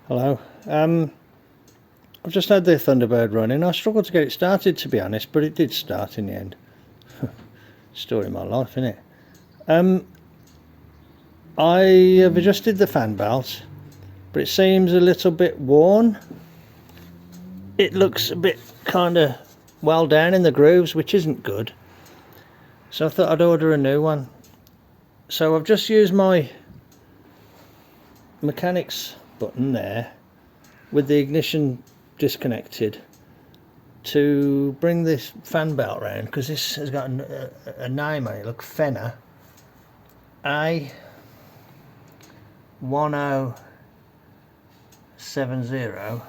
Hello. I've just had the Thunderbird running. I struggled to get it started, to be honest, but it did start in the end. Story of my life, isn't it? I have adjusted the fan belt, but it seems a little bit worn. It looks a bit kind of well down in the grooves, which isn't good. So I thought I'd order a new one. So I've just used my mechanics button there with the ignition disconnected to bring this fan belt round, because this has got a name on it. Look, Fenner A1070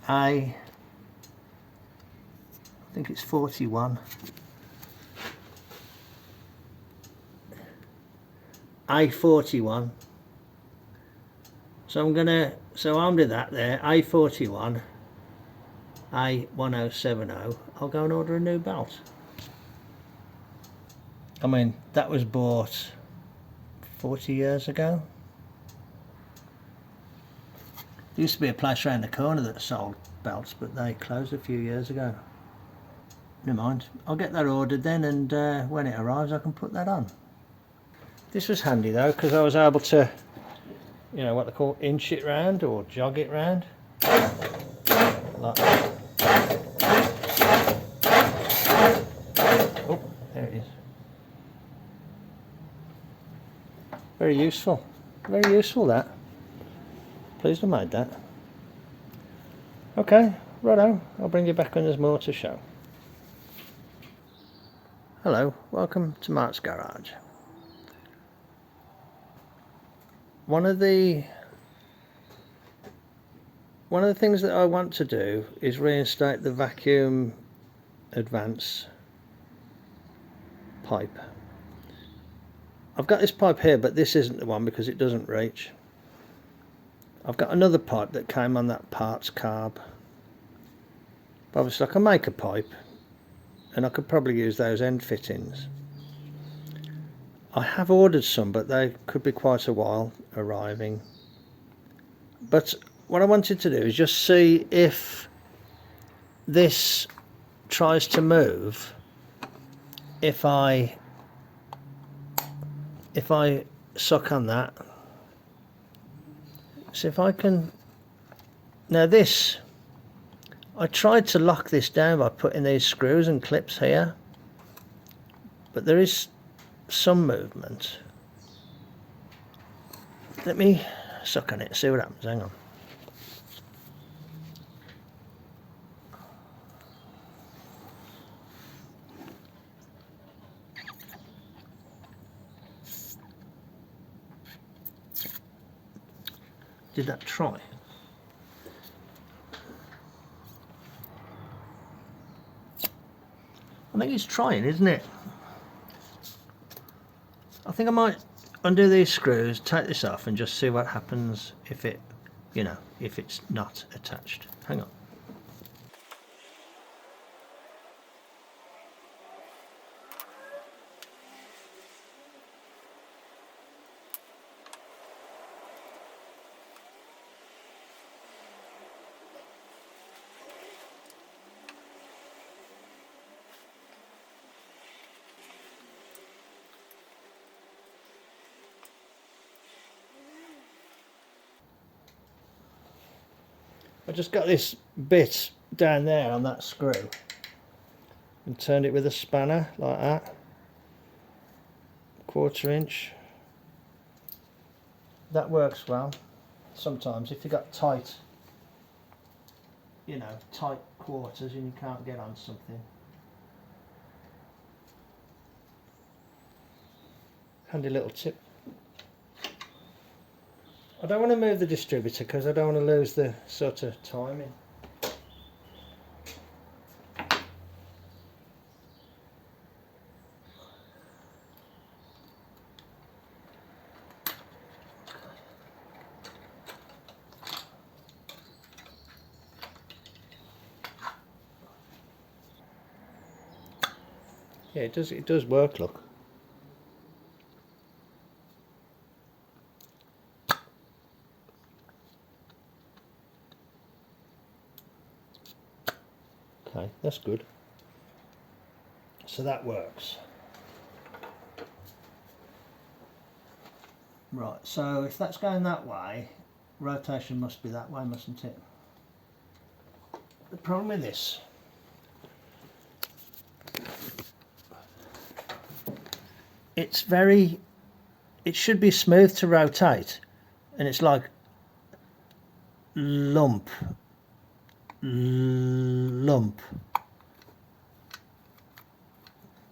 I think it's 41 A41. So I'm doing that there, A41 A1070. I'll go and order a new belt. I mean, that was bought 40 years ago. There used to be a place around the corner that sold belts, but they closed a few years ago. Never mind, I'll get that ordered then, and when it arrives I can put that on. This was handy though, because I was able to, you know, what they call inch it round or jog it round. Like that. Oh, there it is. Very useful. Very useful, that. Pleased I made that. Okay, righto. I'll bring you back when there's more to show. Hello, welcome to Mart's Garage. One of the things that I want to do is reinstate the vacuum advance pipe. I've got this pipe here, but this isn't the one because it doesn't reach. I've got another pipe that came on that parts carb. But obviously I can make a pipe, and I could probably use those end fittings. I have ordered some, but they could be quite a while arriving. But what I wanted to do is just see if this tries to move if I suck on that. See if I can. Now this, I tried to lock this down by putting these screws and clips here, but there is some movement. Let me suck on it, see what happens. Hang on. Did that try? I think it's trying, isn't it? I think I might undo these screws, take this off, and just see what happens if it, you know, if it's not attached. Hang on. I just got this bit down there on that screw and turned it with a spanner like that, 1/4 inch. That works well. Sometimes if you've got tight, you know, tight quarters and you can't get on something. Handy little tip. I don't want to move the distributor because I don't want to lose the sort of timing. Yeah, it does work, look. Okay, that's good. So that works. Right, so if that's going that way, rotation must be that way, mustn't it? The problem with this, it should be smooth to rotate, and it's like lump,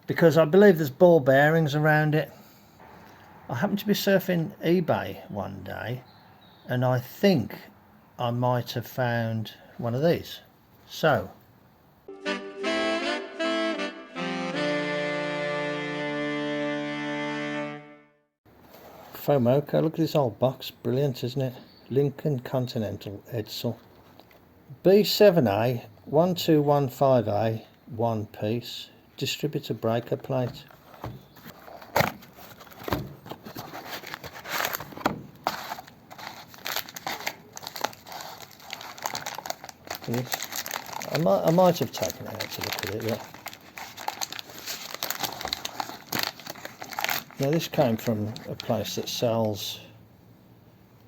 because I believe there's ball bearings around it. I happened to be surfing eBay one day, and I think I might have found one of these. So Fomoco, look at this old box, brilliant, isn't it? Lincoln Continental Edsel B7A 1215A, one piece, distributor breaker plate. I might have taken it out to look at it, yeah. Now this came from a place that sells,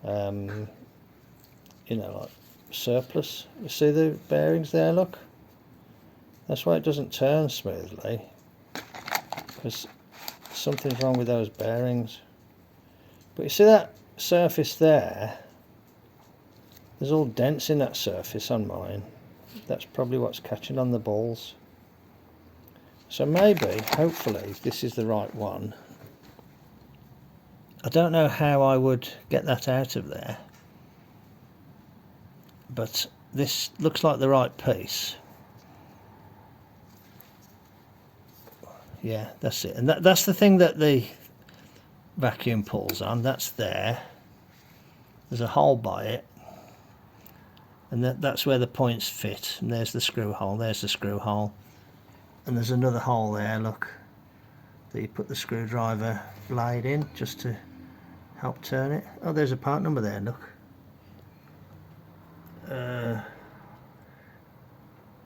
you know, like surplus. You see the bearings there, look? That's why it doesn't turn smoothly, because something's wrong with those bearings. But you see that surface there? There's all dents in that surface on mine. That's probably what's catching on the balls. So maybe, hopefully, this is the right one. I don't know how I would get that out of there, but this looks like the right piece. Yeah, that's it. And that's the thing that the vacuum pulls on. That's there. There's a hole by it, and that's where the points fit. And there's the screw hole. There's the screw hole. And there's another hole there, look, that you put the screwdriver blade in just to help turn it. Oh, there's a part number there, look.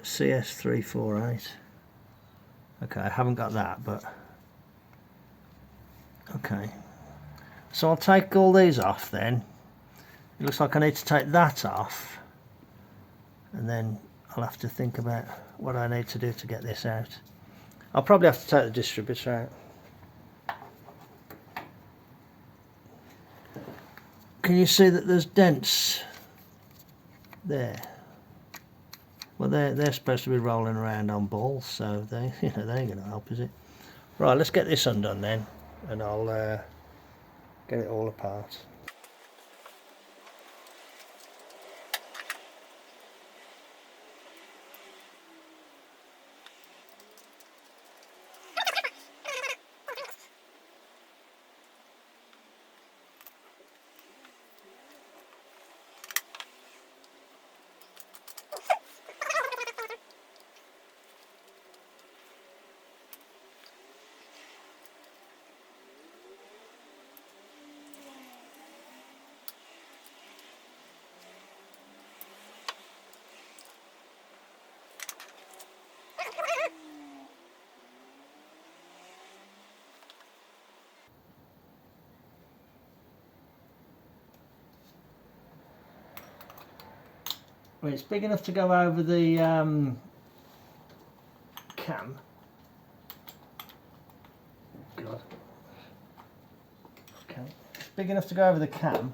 CS348. Okay, I haven't got that, but okay. So I'll take all these off then. It looks like I need to take that off, and then I'll have to think about what I need to do to get this out. I'll probably have to take the distributor out. Can you see that there's dents there? Well, they're supposed to be rolling around on balls, so they ain't going to help, is it? Right, let's get this undone then, and I'll get it all apart. Well, it's big enough to go over the cam. God. Okay, it's big enough to go over the cam.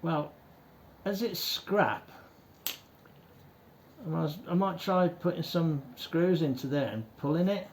Well, as it's scrap, I might try putting some screws into there and pulling it.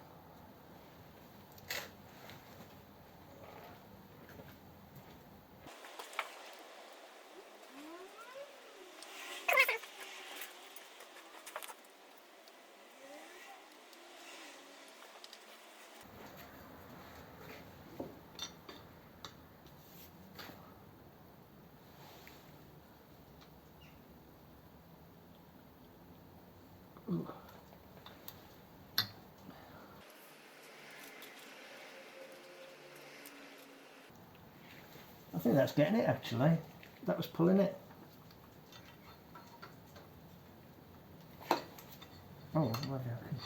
I think that's getting it actually. That was pulling it. Oh, maybe I can.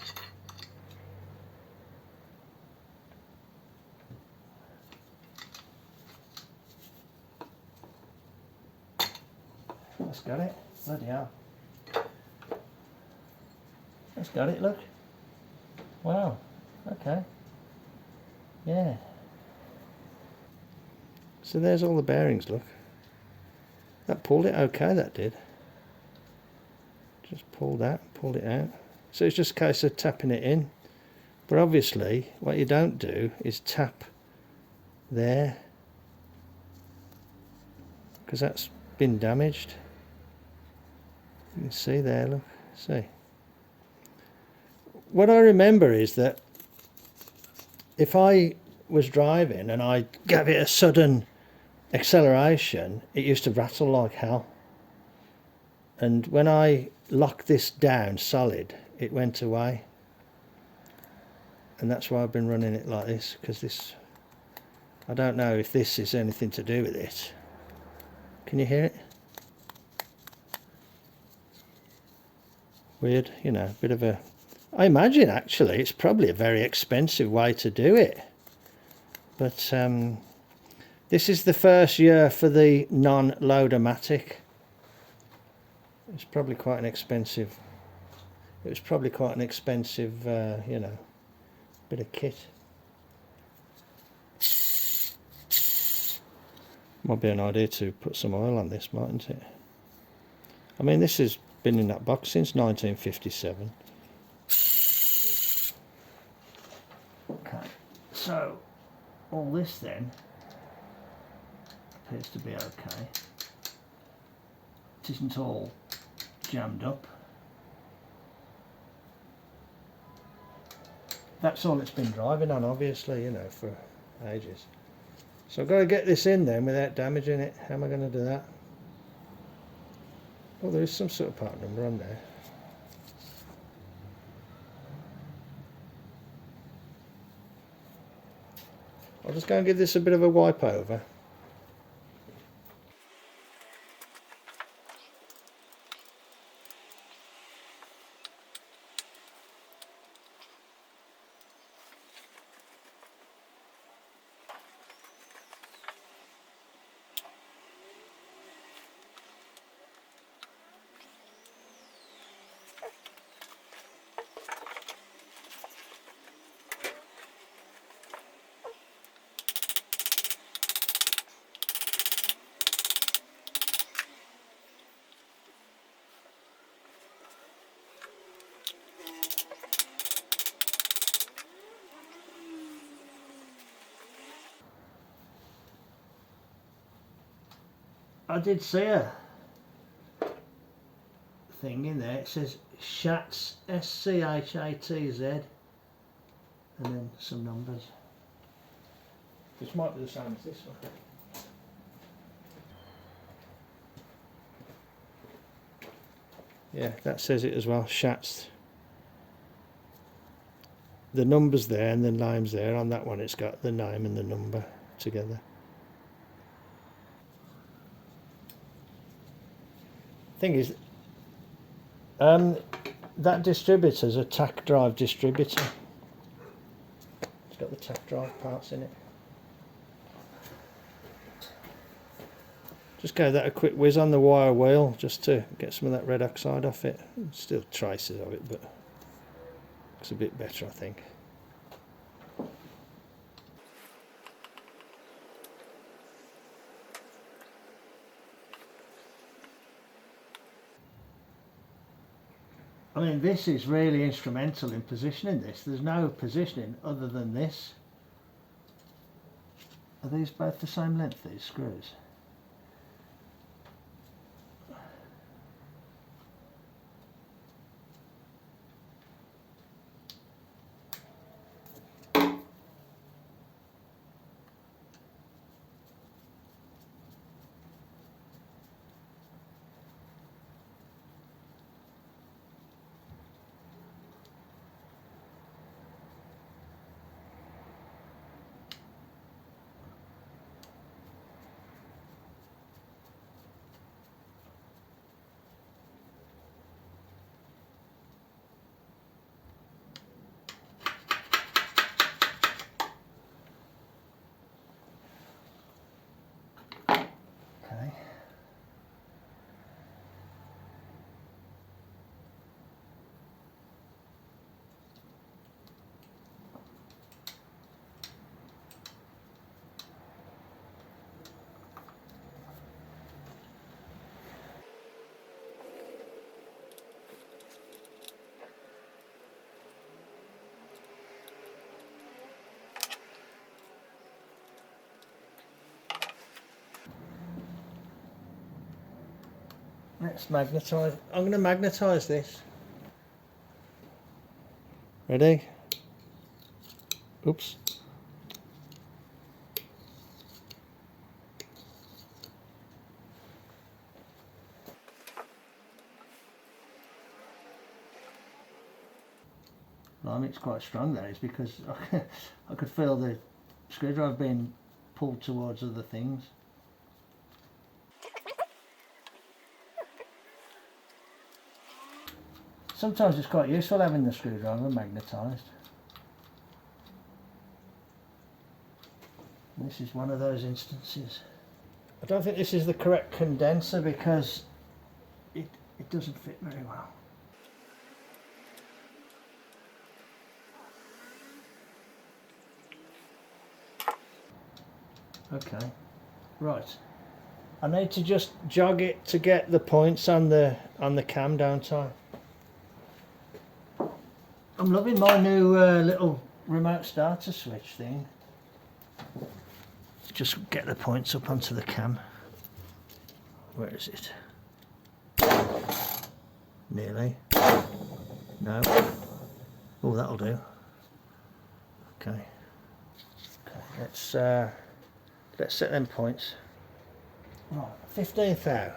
That's got it. Bloody hell. That's got it, look. Wow. Okay. Yeah. So there's all the bearings, look. That pulled it okay, that did. Just pulled that, pulled it out. So it's just a case of tapping it in. But obviously, what you don't do is tap there, because that's been damaged. You can see there, look, see. What I remember is that if I was driving and I gave it a sudden acceleration, it used to rattle like hell. And when I locked this down solid, it went away. And that's why I've been running it like this, because this, I don't know if this is anything to do with it. Can you hear it? Weird, you know, bit of a... I imagine actually it's probably a very expensive way to do it. But this is the first year for the non-loadomatic. It's probably quite an expensive... It was probably quite an expensive, you know, bit of kit. Might be an idea to put some oil on this, mightn't it? I mean, this has been in that box since 1957. Okay, so all this then appears to be okay. It isn't all jammed up. That's all it's been driving on, obviously, you know, for ages. So I've got to get this in then without damaging it. How am I going to do that? Oh, there is some sort of part number on there. I'll just go and give this a bit of a wipe over. I did see a thing in there. It says Schatz, S-C-H-A-T-Z, and then some numbers. This might be the same as this one. Yeah, that says it as well, Schatz. The number's there and the name's there. On that one it's got the name and the number together. Thing is, that distributor's a tack drive distributor. It's got the tack drive parts in it. Just gave that a quick whiz on the wire wheel just to get some of that red oxide off it. Still traces of it, but looks a bit better, I think. I mean, this is really instrumental in positioning this. There's no positioning other than this. Are these both the same length, these screws? Let's magnetise. I'm going to magnetise this. Ready? Oops. Well, it's quite strong there. It's because I could feel the screwdriver being pulled towards other things. Sometimes it's quite useful having the screwdriver magnetised. This is one of those instances. I don't think this is the correct condenser because it doesn't fit very well. Okay, right. I need to just jog it to get the points on the cam, don't I? I'm loving my new little remote starter switch thing. Just get the points up onto the cam. Where is it? Nearly. No. Oh, that'll do. Okay. Okay, let's set them points. Right, 15,000.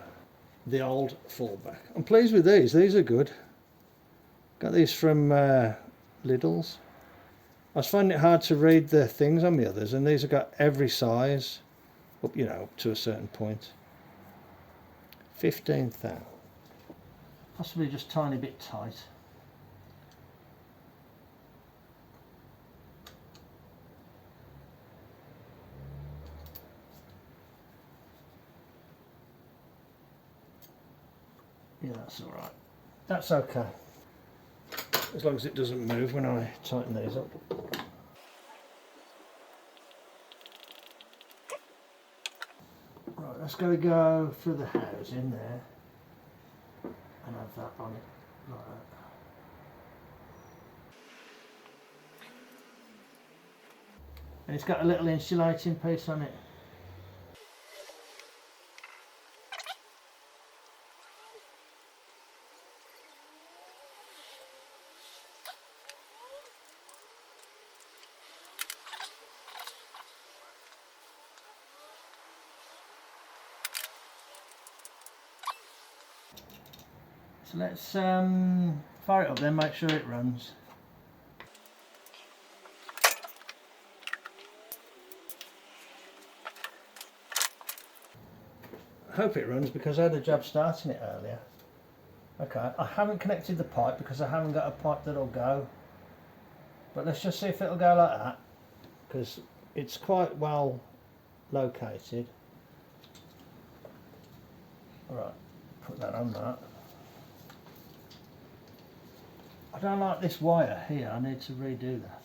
The old fallback. I'm pleased with these. These are good. Got these from Lidl's. I was finding it hard to read the things on the others, and these have got every size up, you know, up to a certain point. 15,000. Possibly just a tiny bit tight. Yeah, that's all right. That's okay. As long as it doesn't move when I tighten these up. Right, that's got to go through the housing there and have that on it like that. And it's got a little insulating piece on it. So let's fire it up then, make sure it runs. I hope it runs because I had a job starting it earlier. Okay, I haven't connected the pipe because I haven't got a pipe that'll go. But let's just see if it'll go like that, because it's quite well located. Alright, put that on that. I don't like this wire here, I need to redo that.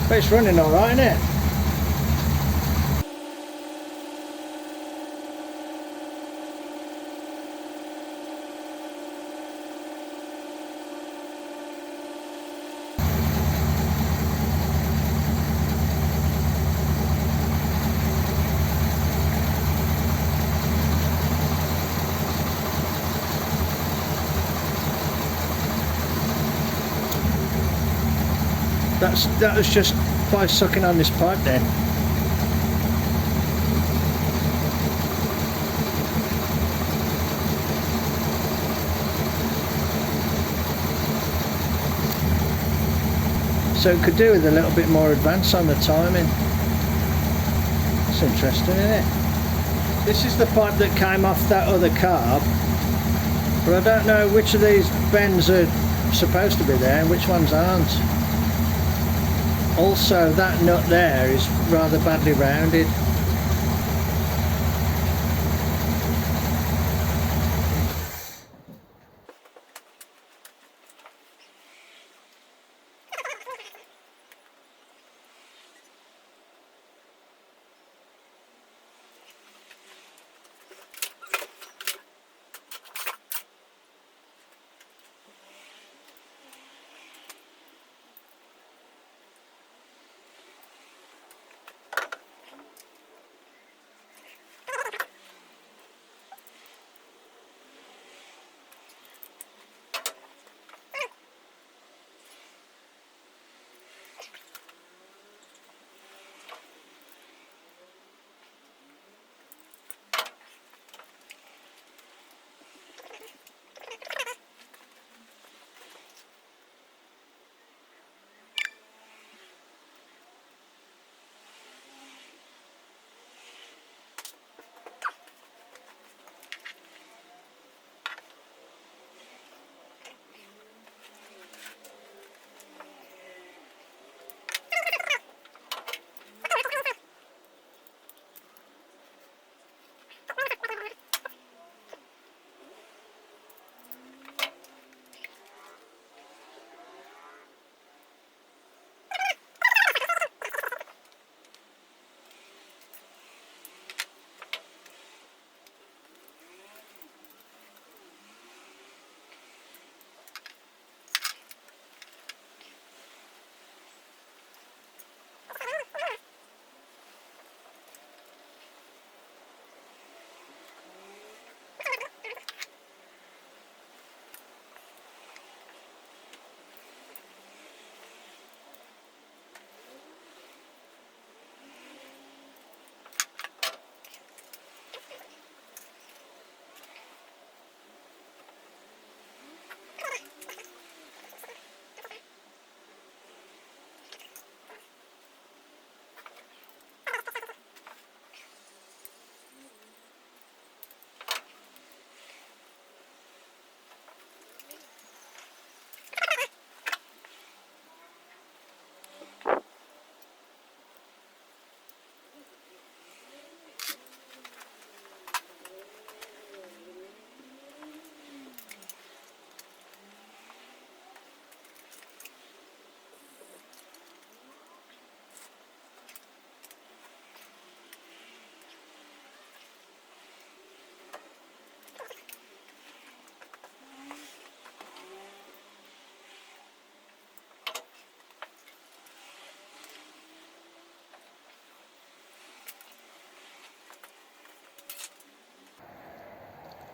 But it's running alright, isn't it? That was just by sucking on this pipe then. So it could do with a little bit more advance on the timing. It's interesting, isn't it? This is the pipe that came off that other carb, but I don't know which of these bends are supposed to be there and which ones aren't. Also, that nut there is rather badly rounded.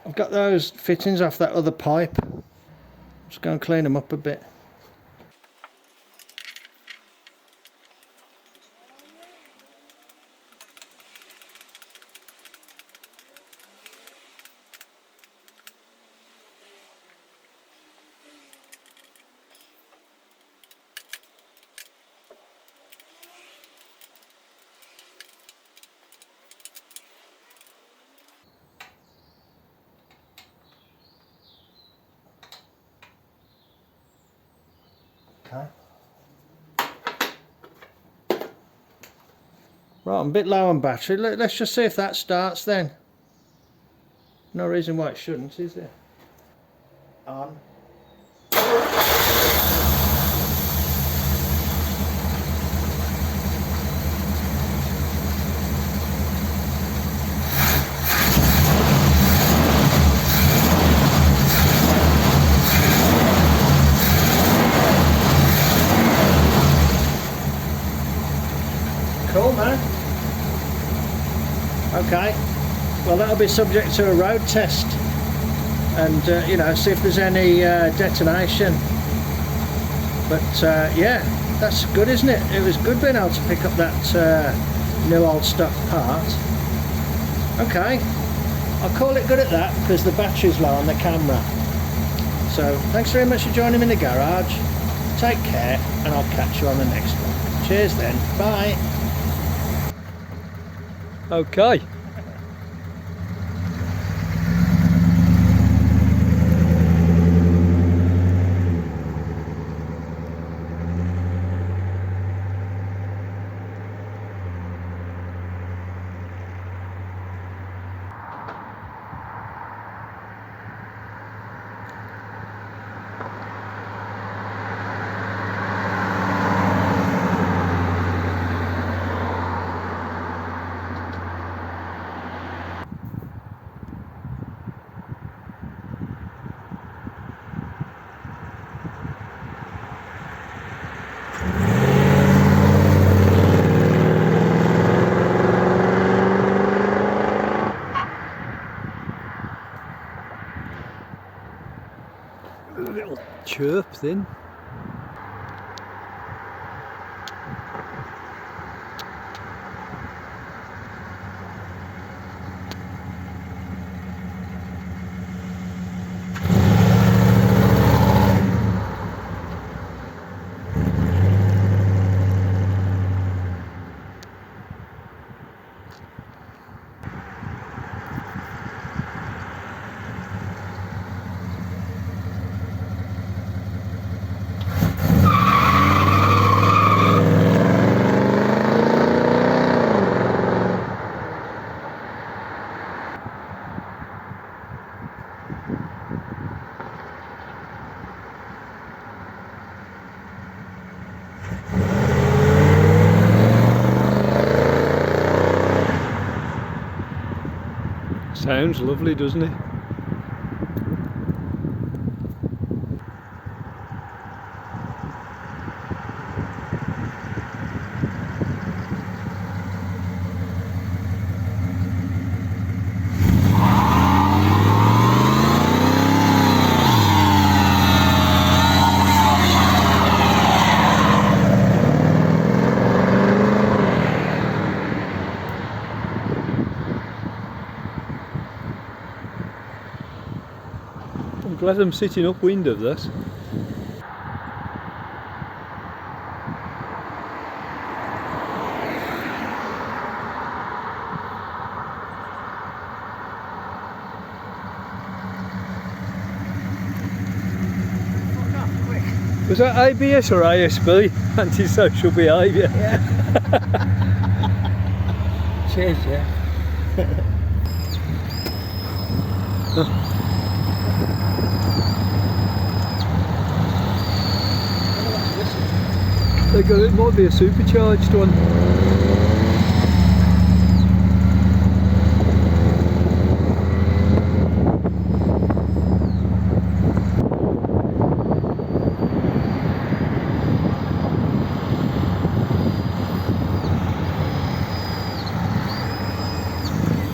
I've got those fittings off that other pipe. Just go and clean them up a bit. Okay. Right, I'm a bit low on battery. Let's just see if that starts then. No reason why it shouldn't, is there? On. Cool, man. Okay, well that'll be subject to a road test and you know, see if there's any detonation, but yeah, that's good, isn't it? It was good being able to pick up that new old stock part. Okay, I'll call it good at that because the battery's low on the camera. So thanks very much for joining me in the garage. Take care and I'll catch you on the next one. Cheers then, bye. Okay. A little chirp then. Sounds lovely, doesn't it? I'm glad I'm sitting upwind of this. Was that ABS or ASB? Antisocial behaviour. Yeah. Cheers, yeah. It might be a supercharged one.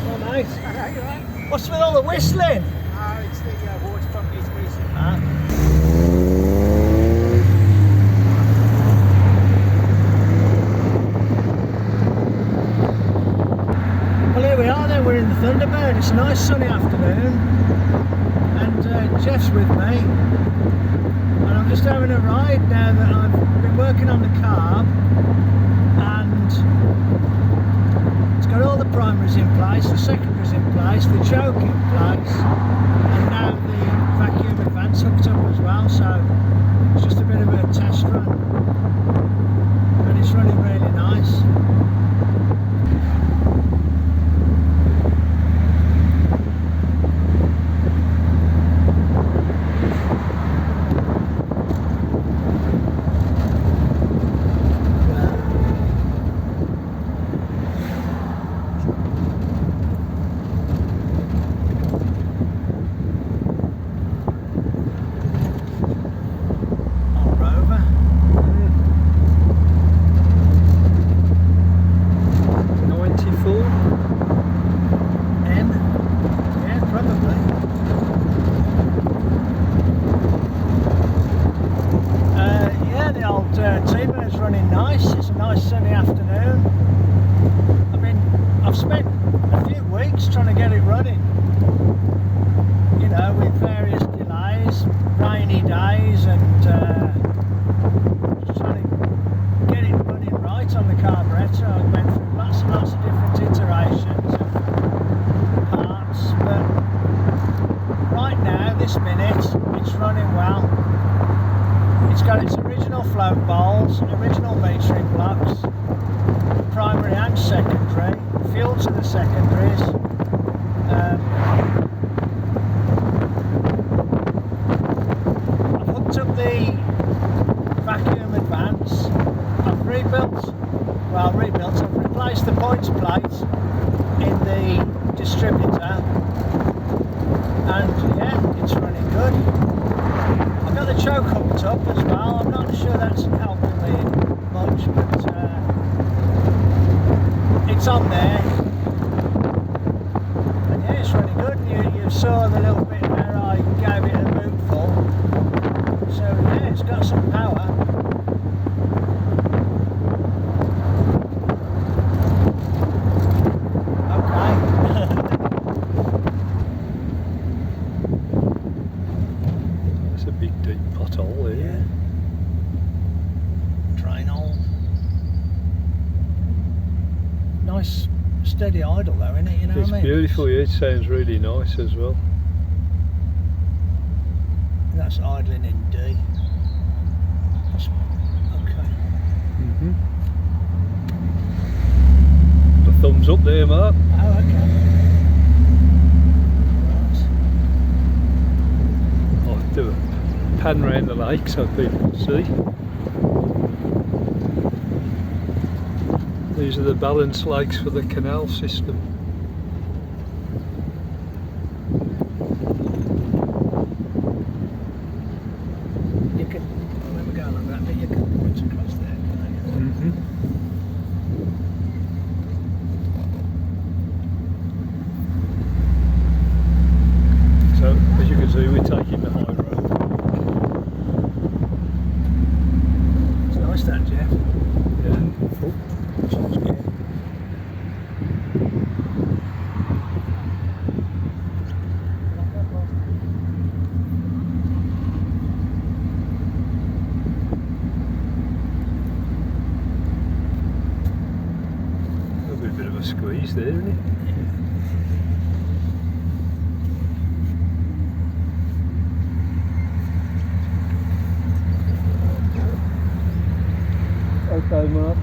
Oh, nice. What's with all the whistling? that. Well, here we are then, we're in the Thunderbird. It's a nice sunny afternoon, and Jeff's with me, and I'm just having a ride now that I've been working on the carb, and it's got all the primaries in place, the secondaries in place, the choke in place, and now the vacuum advance hooked up as well, so it's just a bit of a test run, and it's running really nice. T-Bird's running nice. It's a nice sunny afternoon. I've spent a few weeks trying to get it running, you know, with various delays, rainy days, and just trying to get it running right on the carburettor. I went through lots and lots of different iterations of parts, but right now, this minute, it's running well. It's got its original float bowls, original metering blocks, primary and secondary, fuel to the secondaries. I've hooked up the vacuum advance. I've replaced the points plate in the distributor, and yeah, it's running good. I've got the choke hooked up as well. I'm not sure that's helping me much, but it's on there. And yeah, it's really good. You saw the little bit where I gave it a bootful. So yeah, it's got some power. Deep pothole here. Yeah. Drain hole. Nice steady idle though, isn't it? You know It's what I mean? beautiful, yeah, it sounds really nice as well. That's idling in D. That's okay. The thumbs up there, Mart. Oh, okay. Right. I'll do it. Pan round the lake so people can see. These are the balance lakes for the canal system. You can, when we go along that bit, you can point across there. So, as you can see, we're taking the high road. It's nice that, Jeff. Yeah, full. Sounds good. There'll be a bit of a squeeze there, isn't it? Okay, Mart.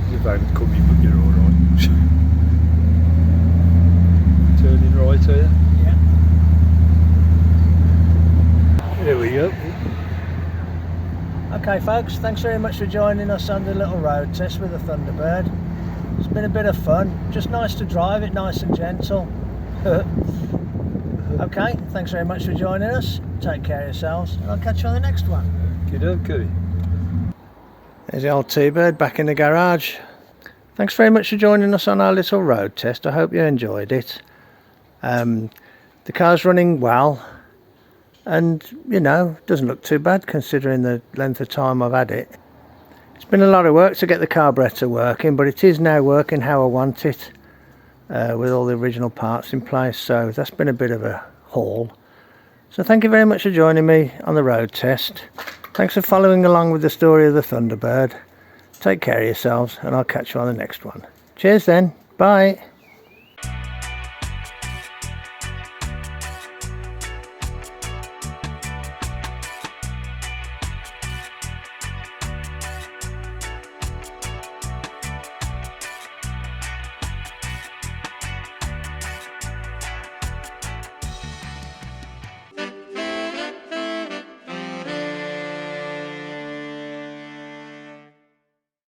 The van coming, but you're alright. Turning right here. Yeah. There we go. Okay folks, thanks very much for joining us on the little road test with the Thunderbird. It's been a bit of fun, just nice to drive it, nice and gentle. Okay, thanks very much for joining us. Take care of yourselves, and I'll catch you on the next one. Okay. There's the old T-Bird back in the garage. Thanks very much for joining us on our little road test. I hope you enjoyed it. The car's running well. and you know, doesn't look too bad considering the length of time I've had it. It's been a lot of work to get the carburetor working, but it is now working how I want it, with all the original parts in place. So that's been a bit of a haul. So thank you very much for joining me on the road test. Thanks for following along with the story of the Thunderbird. Take care of yourselves, and I'll catch you on the next one. Cheers then. Bye.